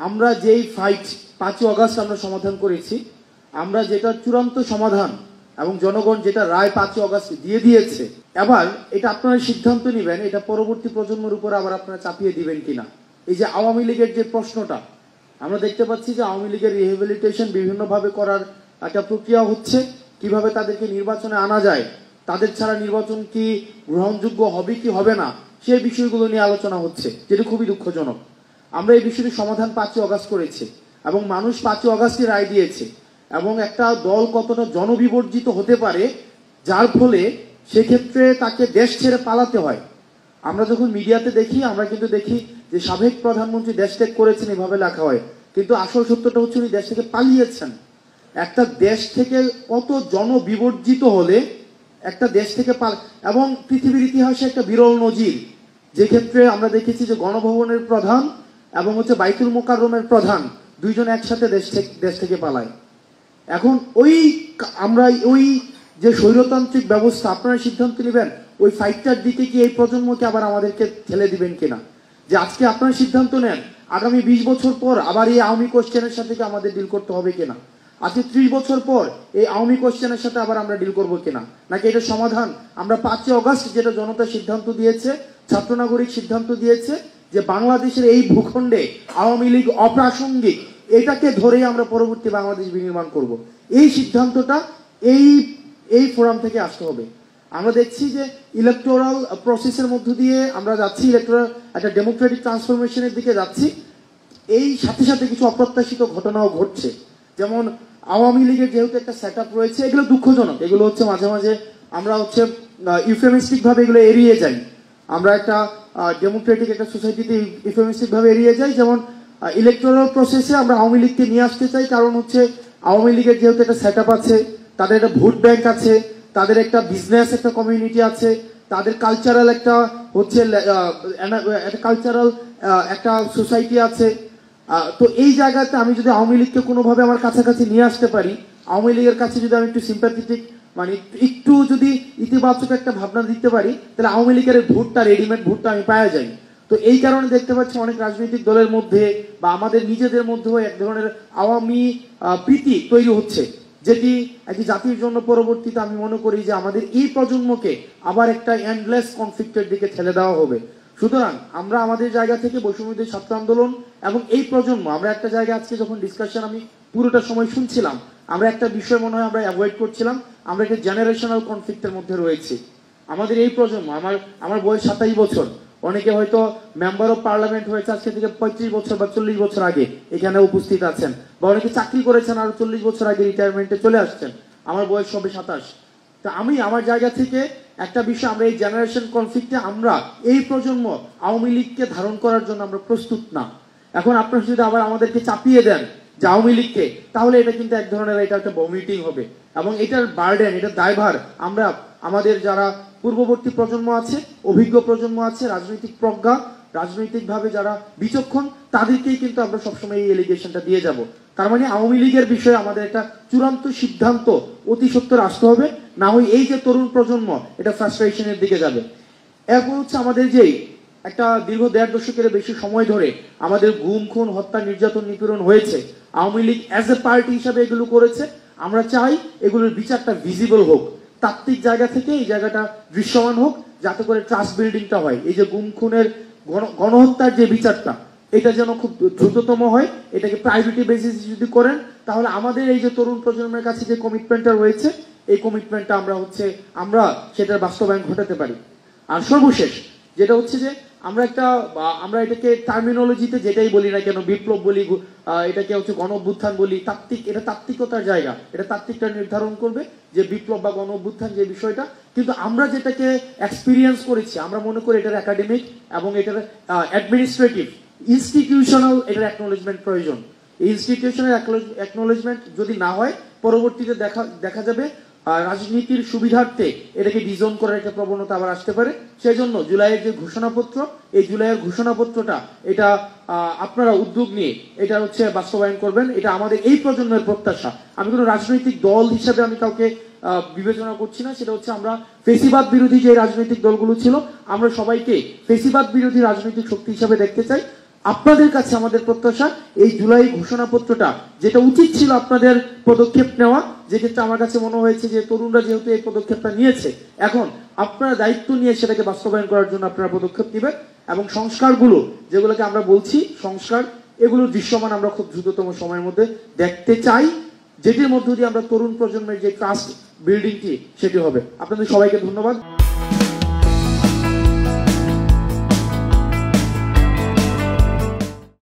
আমরা যেই fight 5 August আমরা সমাধান করেছি, আমরা যেটা চূড়ান্ত সমাধান এবং জনগণ যেটা রায় 5 আগস্ট দিয়ে দিয়েছে, এবার এটা আপনারা সিদ্ধান্ত নেবেন এটা পরবর্তী প্রজন্মের উপর আবার আপনারা চাপিয়ে দিবেন কিনা। এই যে আওয়ামী লীগের যে প্রশ্নটা আমরা দেখতে পাচ্ছি যে আওয়ামী লীগের রিহেবিলিটেশন বিভিন্নভাবে করার একটা প্রক্রিয়া হচ্ছে, কিভাবে তাদেরকে নির্বাচনে আনা যায়, তাদের ছাড়া নির্বাচন কি গ্রহণযোগ্য হবে কি হবে না, সেই বিষয়গুলো নিয়ে আলোচনা হচ্ছে, যেটা খুবই দুঃখজনক। আমরা এই বিষয়টি সমাধান 5 আগস্ট করেছি এবং মানুষ 5 আগস্টে রায় দিয়েছে, এবং একটা দল কতটা জনবিবর্জিত হতে পারে যার ফলে সেক্ষেত্রে তাকে দেশ ছেড়ে পালাতে হয়। আমরা যখন মিডিয়াতে দেখি আমরা কিন্তু দেখি যে সাবেক প্রধানমন্ত্রী দেশ ত্যাগ করেছেন এভাবে লেখা হয়, কিন্তু আসল সত্যটা হচ্ছে উনি দেশ থেকে পালিয়েছেন। একটা দেশ থেকে কত জনবিবর্জিত হলে একটা দেশ থেকে এবং পৃথিবীর ইতিহাসে একটা বিরল নজির, যে ক্ষেত্রে আমরা দেখেছি যে গণভবনের প্রধান এবং হচ্ছে বাইতুল মোকাররমের প্রধান দুইজন একসাথে দেশ থেকে পালায়। এখন আমরা ওই যে স্বৈরতান্ত্রিক ব্যবস্থা আপনারা সিদ্ধান্ত নেবেন ওই ফাইটটার দিকে কি এই প্রজন্মকে আবার আমাদেরকে ঠেলে দিবেন কিনা, যে আজকে আপনারা সিদ্ধান্ত নেন আগামী 20 বছর পর আবার এই আওয়ামী কোশ্চেনের সাথে কি আমাদের ডিল করতে হবে কিনা, আজকে 30 বছর পর এই আওয়ামী কোশ্চেনের সাথে আবার আমরা ডিল করবো কিনা, নাকি এটা সমাধান আমরা 5 আগস্ট যেটা জনতা সিদ্ধান্ত দিয়েছে, ছাত্র নাগরিক সিদ্ধান্ত দিয়েছে যে বাংলাদেশের এই ভূখণ্ডে আওয়ামী লীগ অপ্রাসঙ্গিক, এটাকে ধরেই আমরা পরবর্তী বাংলাদেশ বিনির্মাণ করব। এই সিদ্ধান্তটা এই ফোরাম থেকে আসতে হবে। আমরা দেখছি যে ইলেকটোরাল প্রসেসের মধ্য দিয়ে আমরা যাচ্ছি, ইলেকটোরাল একটা ডেমোক্রেটিক ট্রান্সফরমেশনের দিকে যাচ্ছি। এই সাথে সাথে কিছু অপ্রত্যাশিত ঘটনাও ঘটছে, যেমন আওয়ামী লীগের যেহেতু একটা সেট আপ রয়েছে, এগুলো দুঃখজনক, এগুলো হচ্ছে মাঝে মাঝে আমরা হচ্ছে ইউফেমিস্টিক ভাবে এগুলো এড়িয়ে যাই। আমরা একটা ডেমোক্রেটিক একটা সোসাইটিতে ইউফেমিস্টিক ভাবে এড়িয়ে যাই, যেমন ইলেকটোরাল প্রসেসে আমরা আওয়ামী লীগকে নিয়ে আসতে চাই, কারণ হচ্ছে আওয়ামী লীগের যেহেতু একটা সেট আপ আছে, তাদের একটা ভোট ব্যাংক আছে, তাদের একটা বিজনেস একটা কমিউনিটি আছে, তাদের কালচারাল একটা হচ্ছে কালচারাল একটা সোসাইটি আছে। তো এই জায়গাতে আমি যদি আওয়ামী লীগকে কোনোভাবে আমার কাছাকাছি নিয়ে আসতে পারি, আওয়ামী লীগের কাছে যদি আমি একটু সিম্প্যাথেটিক মানে একটু যদি ইতিবাচক একটা ভাবনা দিতে পারি, তাহলে আওয়ামী লীগের ভোটটা রেডিমেড ভোটটা আমি পাওয়া যাই। তো এই কারণে দেখতে পাচ্ছি অনেক রাজনৈতিক দলের মধ্যে বা আমাদের নিজেদের মধ্যেও এক ধরনের আওয়ামী প্রীতি তৈরি হচ্ছে, যেটি একটি জাতির জন্য পরবর্তীতে আমি মনে করি যে আমাদের এই প্রজন্মকে আবার একটা এন্ডলেস কনফ্লিক্টের দিকে ঠেলে দেওয়া হবে। সুতরাং আমরা আমাদের জায়গা থেকে বৈষম্যবিরোধী ছাত্র আন্দোলন এবং এই প্রজন্ম, আমরা একটা জায়গায় আজকে যখন ডিসকাশন আমি পুরোটা সময় শুনছিলাম, আমরা একটা বিষয় মনে হয় আমরা অ্যাভয়েড করছিলাম, আমরা একটা জেনারেশনাল কনফ্লিক্টের মধ্যে রয়েছি। আমাদের এই প্রজন্ম, আমার বয়স 27 বছর, অনেকে হয়তো মেম্বার অফ পার্লামেন্ট হয়েছে আজকে থেকে 35 বছর বা 40 বছর আগে এখানে উপস্থিত আছেন, বা অনেকে চাকরি করেছেন আরো 40 বছর আগে রিটায়ারমেন্টে চলে আসছেন, আমার বয়স সবে 27। তা আমি আমার জায়গা থেকে একটা বিষয়, আমরা এই জেনারেশন কনফ্লিক্টে আমরা এই প্রজন্ম আওয়ামী লীগকে ধারণ করার জন্য আমরা প্রস্তুত না। এখন আপনারা যদি আবার আমাদেরকে চাপিয়ে দেন যে আওয়ামী লীগকে, তাহলে এটা কিন্তু এক ধরনের এটা একটা ভমিটিং হবে, এবং এটার বার্ডেন, এটার দায়ভার আমরা আমাদের যারা পূর্ববর্তী প্রজন্ম আছে, অভিজ্ঞ প্রজন্ম আছে, রাজনৈতিক প্রজ্ঞা, রাজনৈতিকভাবে যারা বিচক্ষণ, তাদেরকেই কিন্তু আমরা সবসময় এই এলিগেশনটা দিয়ে যাব। তার মানে আওয়ামী লীগের বিষয়ে আমাদের একটা চূড়ান্ত সিদ্ধান্ত অতি সত্বর আসতে হবে, না হয় এই যে তরুণ প্রজন্ম এটা ফ্রাস্ট্রেশনের দিকে যাবে। এরপর হচ্ছে আমাদের যেই একটা দীর্ঘ 1.5 দশকের বেশি সময় ধরে আমাদের গুম খুন হত্যা নির্যাতন নিপীড়ন হয়েছে, Awami League as a party হিসাবে এগুলো করেছে। আমরা চাই এগুলোর বিচারটা ভিজিবল হোক, তাত্ত্বিক জায়গা থেকে এই জায়গাটা দৃশ্যমান হোক, যাতে করে ট্রাস্ট বিল্ডিংটা হয়। এই যে গুম খুনের গণহত্যার যে বিচারটা, এটা যেন খুব দ্রুততম হয়, এটাকে প্রায়োরিটি বেসিস যদি করেন, তাহলে আমাদের এই যে তরুণ প্রজন্মের কাছে যে কমিটমেন্টটা রয়েছে, এই কমিটমেন্টটা আমরা সেটার বাস্তবায়ন ঘটাতে পারি। আর সর্বশেষ যেটা হচ্ছে যে আমরা এটাকে টার্মিনোলজিতে যেটাই বলি না কেন, বিপ্লব বলি, এটাকে হচ্ছে গণ অভ্যুত্থান বলি, এটা তাত্ত্বিকতার জায়গা, এটা তাত্ত্বিকটা নির্ধারণ করবে যে বিপ্লব বা গণ অভ্যুত্থান যে বিষয়টা। কিন্তু আমরা যেটাকে এক্সপিরিয়েন্স করেছি, আমরা মনে করি এটার একাডেমিক এবং এটার অ্যাডমিনিস্ট্রেটিভ ইনস্টিটিউশনাল এটার অ্যাকনোলেজমেন্ট প্রয়োজন। এই ইনস্টিটিউশনাল অ্যাকনোলেজমেন্ট যদি না হয়, পরবর্তীতে দেখা যাবে রাজনীতির সুবিধার্থে এটাকে ডিজোন করার একটা প্রবণতা আবার আসতে পারে। সেই জন্য জুলাইয়ের যে ঘোষণাপত্র, এই জুলাইয়ের ঘোষণাপত্রটা এটা আপনারা উদ্যোগ নিয়ে এটা হচ্ছে বাস্তবায়ন করবেন, এটা আমাদের এই প্রজন্মের প্রত্যাশা। আমি কোনো রাজনৈতিক দল হিসাবে আমি কাউকে বিবেচনা করছি না, সেটা হচ্ছে আমরা ফেসিবাদ বিরোধী যে রাজনৈতিক দলগুলো ছিল, আমরা সবাইকে ফেসিবাদ বিরোধী রাজনৈতিক শক্তি হিসাবে দেখতে চাই। আপনাদের কাছে আমাদের প্রত্যাশা এই জুলাই ঘোষণাপত্রটা যেটা উচিত ছিল আপনাদের পদক্ষেপ নেওয়া, যেক্ষেত্রে আমার কাছে মনে হয়েছে যে তরুণরা যেহেতু এই পদক্ষেপটা নিয়েছে, এখন আপনারা দায়িত্ব নিয়ে সেটাকে বাস্তবায়ন করার জন্য আপনারা পদক্ষেপ নেবেন এবং সংস্কারগুলো যেগুলোকে আমরা বলছি সংস্কার, এগুলোর দৃশ্যমান আমরা খুব দ্রুততম সময়ের মধ্যে দেখতে চাই, যেটির মধ্য দিয়ে আমরা তরুণ প্রজন্মের যে ট্রাস্ট বিল্ডিংটি সেটি হবে। আপনাদের সবাইকে ধন্যবাদ।